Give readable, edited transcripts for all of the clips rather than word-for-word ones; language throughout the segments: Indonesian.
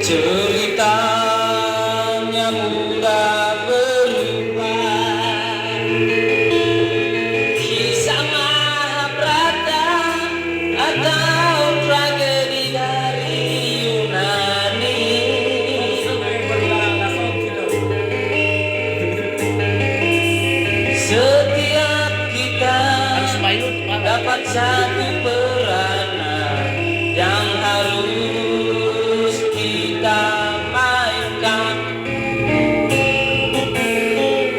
Ceritanya mudah berubah, kisah Mahabharata atau tragedi dari Yunani. Setiap kita dapat satu peranan yang harus kita mainkan.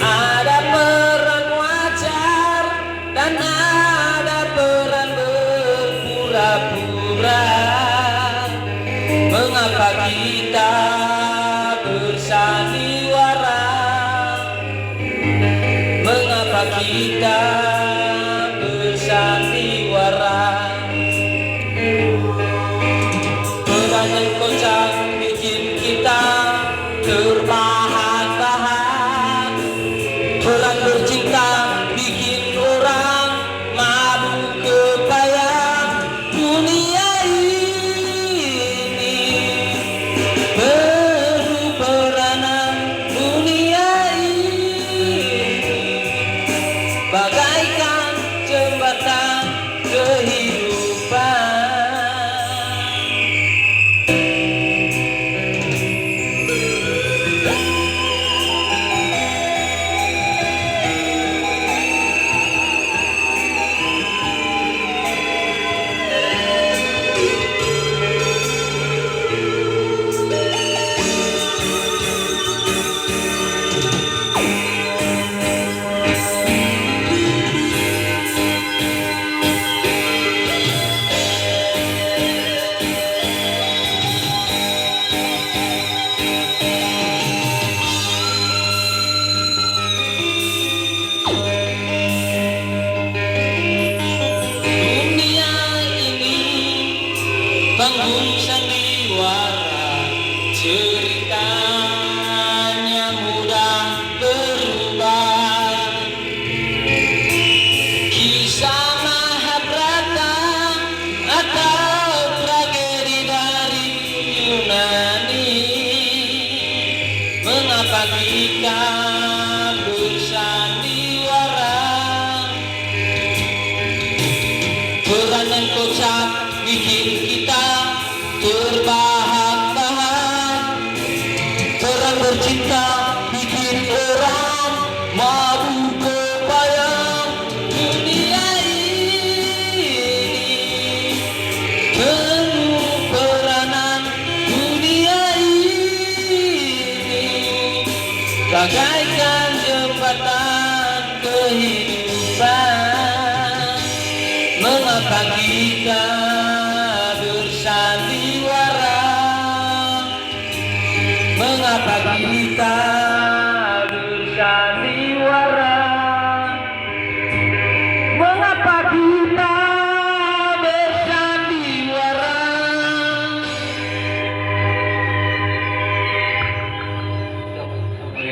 Ada peran wajar dan ada peran berpura-pura. Mengapa kita bersandiwara? Mengapa kita bersandiwara? Peran yang kocak bikin kita terbahak-bahak. Peran bercinta bikin orang mabuk kepayang. Dunia ini penuh peranan. Dunia ini bagaikan jembatan kehidupan. Panggung sandiwara, ceritanya mudah berubah. Kisah Mahabharata atau tragedi dari Yunani. Mengapa kita bersandiwara? Peran yang kocak bikin kita terbahak-bahak. Peran bercinta bikin orang mabuk kepayang. Dunia ini penuh peranan. Dunia ini bagaikan jembatan kehidupan. Mengapa kita bersandiwara? Mengapa kita